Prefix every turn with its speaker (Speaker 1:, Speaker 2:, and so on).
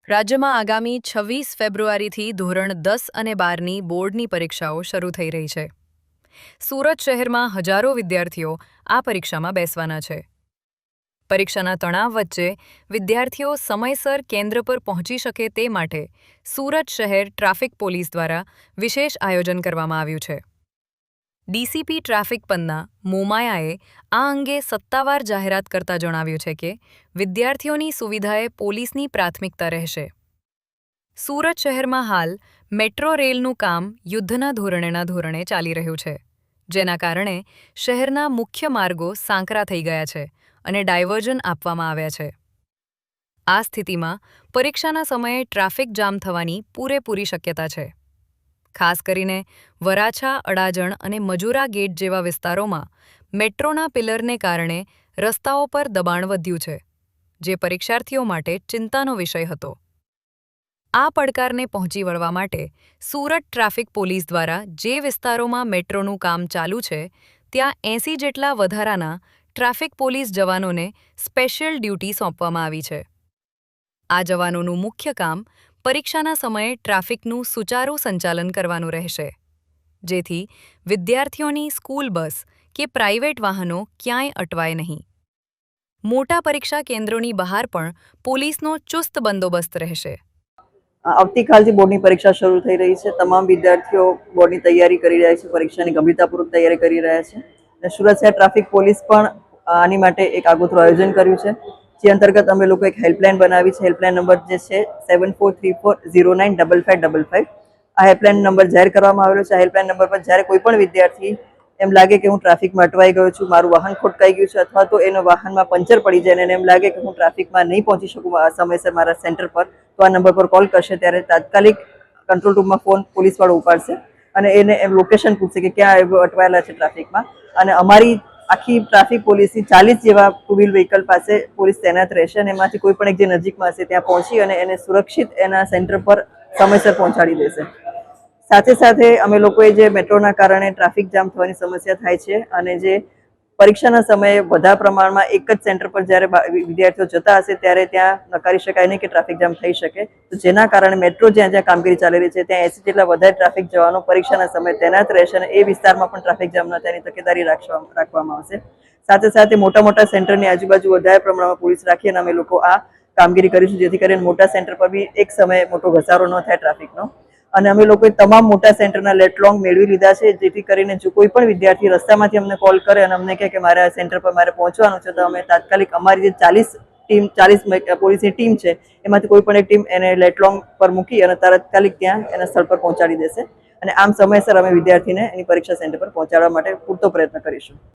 Speaker 1: રાજ્યમાં આગામી 26 ફેબ્રુઆરીથી ધોરણ 10 અને 12ની બોર્ડની પરીક્ષાઓ શરૂ થઈ રહી છે. સુરત શહેરમાં હજારો વિદ્યાર્થીઓ આ પરીક્ષામાં બેસવાના છે. પરીક્ષાના તણાવ વચ્ચે વિદ્યાર્થીઓ સમયસર કેન્દ્ર પર પહોંચી શકે તે માટે સુરત શહેર ટ્રાફિક પોલીસ દ્વારા વિશેષ આયોજન કરવામાં આવ્યું છે. ડીસીપી ટ્રાફિક પન્ના મોમાયાએ આ અંગે સત્તાવાર જાહેરાત કરતા જણાવ્યું છે કે વિદ્યાર્થીઓની સુવિધાએ પોલીસની પ્રાથમિકતા રહેશે. સુરત શહેરમાં હાલ મેટ્રો રેલનું કામ યુદ્ધના ધોરણે ચાલી રહ્યું છે, જેના કારણે શહેરના મુખ્ય માર્ગો સાંકરા થઈ ગયા છે અને ડાયવર્ઝન આપવામાં આવ્યા છે. આ સ્થિતિમાં પરીક્ષાના સમયે ટ્રાફિક જામ થવાની પૂરેપૂરી શક્યતા છે. ખાસ કરીને વરાછા, અડાજણ અને મજૂરા ગેટ જેવા વિસ્તારોમાં મેટ્રોના પિલરને કારણે રસ્તાઓ પર દબાણ વધ્યું છે, જે પરીક્ષાર્થીઓ માટે ચિંતાનો વિષય હતો. આ પડકારને પહોંચી વળવા માટે સુરત ટ્રાફિક પોલીસ દ્વારા જે વિસ્તારોમાં મેટ્રોનું કામ ચાલુ છે ત્યાં 80 જેટલા વધારાના ટ્રાફિક પોલીસ જવાનોને સ્પેશિયલ ડ્યુટી સોંપવામાં આવી છે. આ જવાનોનું મુખ્ય કામ પરીક્ષાના સમયે ટ્રાફિકનું સુચારું સંચાલન કરવાનું રહેશે, જેથી વિદ્યાર્થીઓની સ્કૂલ બસ કે પ્રાઇવેટ વાહનો ક્યાંય અટવાય નહીં. મોટા પરીક્ષા કેન્દ્રોની બહાર પણ પોલીસનો ચુસ્ત બંદોબસ્ત રહેશે.
Speaker 2: આવતીકાલથી બોર્ડની પરીક્ષા શરૂ થઈ રહી છે. તમામ વિદ્યાર્થીઓ બોર્ડની તૈયારી કરી રહ્યા છે, પરીક્ષાની ગંભીરતાપૂર્વક તૈયારી કરી રહ્યા છે. અને સુરત શહેર ટ્રાફિક પોલીસ પણ આની માટે એક આગોતરું આયોજન કર્યું છે, જે અંતર્ગત અમે લોકો એક હેલ્પલાઇન બનાવી છે. હેલ્પલાઇન નંબર જે છે 7434095555. આ હેલ્પલાઇન નંબર જાહેર કરવામાં આવેલો છે. આ હેલ્પલાઇન નંબર પર જ્યારે કોઈ પણ વિદ્યાર્થી એમ લાગે કે હું ટ્રાફિકમાં અટવાઈ ગયો છું, મારું વાહન ખોટકાઈ ગયું છે, અથવા તો એનો વાહનમાં પંચર પડી જાય અને એમ લાગે કે હું ટ્રાફિકમાં નહીં પહોંચી શકું સમયસર મારા સેન્ટર પર, તો આ નંબર પર કોલ કરશે. ત્યારે તાત્કાલિક કંટ્રોલ રૂમમાં ફોન પોલીસવાળો ઉપાડશે અને એને એમ લોકેશન પૂછશે કે ક્યાં અટવાયેલા છે ટ્રાફિકમાં. અને અમારી આખી ટ્રાફિક પોલીસની 40 જેવા ટુ વ્હીલ વ્હીકલ પાસે પોલીસ તૈનાત રહેશે અને એમાંથી કોઈ પણ એક જે નજીકમાં હશે ત્યાં પહોંચી અને એને સુરક્ષિત એના સેન્ટર પર સમયસર પહોંચાડી દેશે. સાથે સાથે અમે લોકોએ જે મેટ્રોના કારણે ટ્રાફિક જામ થવાની સમસ્યા થાય છે અને જે પરીક્ષાના સમયે વધારે પ્રમાણમાં એક જ સેન્ટર પર જ્યારે વિદ્યાર્થીઓ જતા હશે ત્યારે ત્યાં નકારી શકાય નહીં કે ટ્રાફિક જામ થઈ શકે, તો જેના કારણે મેટ્રો જ્યાં જ્યાં કામગીરી ચાલી રહી છે ત્યાં 80 જેટલા વધારે ટ્રાફિક જવાનો પરીક્ષાના સમયે તૈનાત રહેશે અને એ વિસ્તારમાં પણ ટ્રાફિક જામ ન થવાની તકેદારી રાખવામાં આવશે. સાથે સાથે મોટા સેન્ટરની આજુબાજુ વધારે પ્રમાણમાં પોલીસ રાખી અને અમે લોકો આ કામગીરી કરીશું, જેથી કરીને મોટા સેન્ટર પર બી એક સમયે મોટો ઘસારો ન થાય ટ્રાફિકનો. અને અમે લોકોએ તમામ મોટા સેન્ટરના લેટલોંગ મેળવી લીધા છે, જેથી કરીને જો કોઈ પણ વિદ્યાર્થી રસ્તામાંથી અમને કોલ કરે અને અમને કહે કે મારે આ સેન્ટર પર મારે પહોંચવાનું છે, તો અમે તાત્કાલિક અમારી જે 40 પોલીસની ટીમ છે એમાંથી કોઈ પણ એક ટીમ એને લેટલોંગ પર મૂકી અને તાત્કાલિક ત્યાં એના સ્થળ પર પહોંચાડી દેશે. અને આમ સમયસર અમે વિદ્યાર્થીને એની પરીક્ષા સેન્ટર પર પહોંચાડવા માટે પૂરતો પ્રયત્ન કરીશું.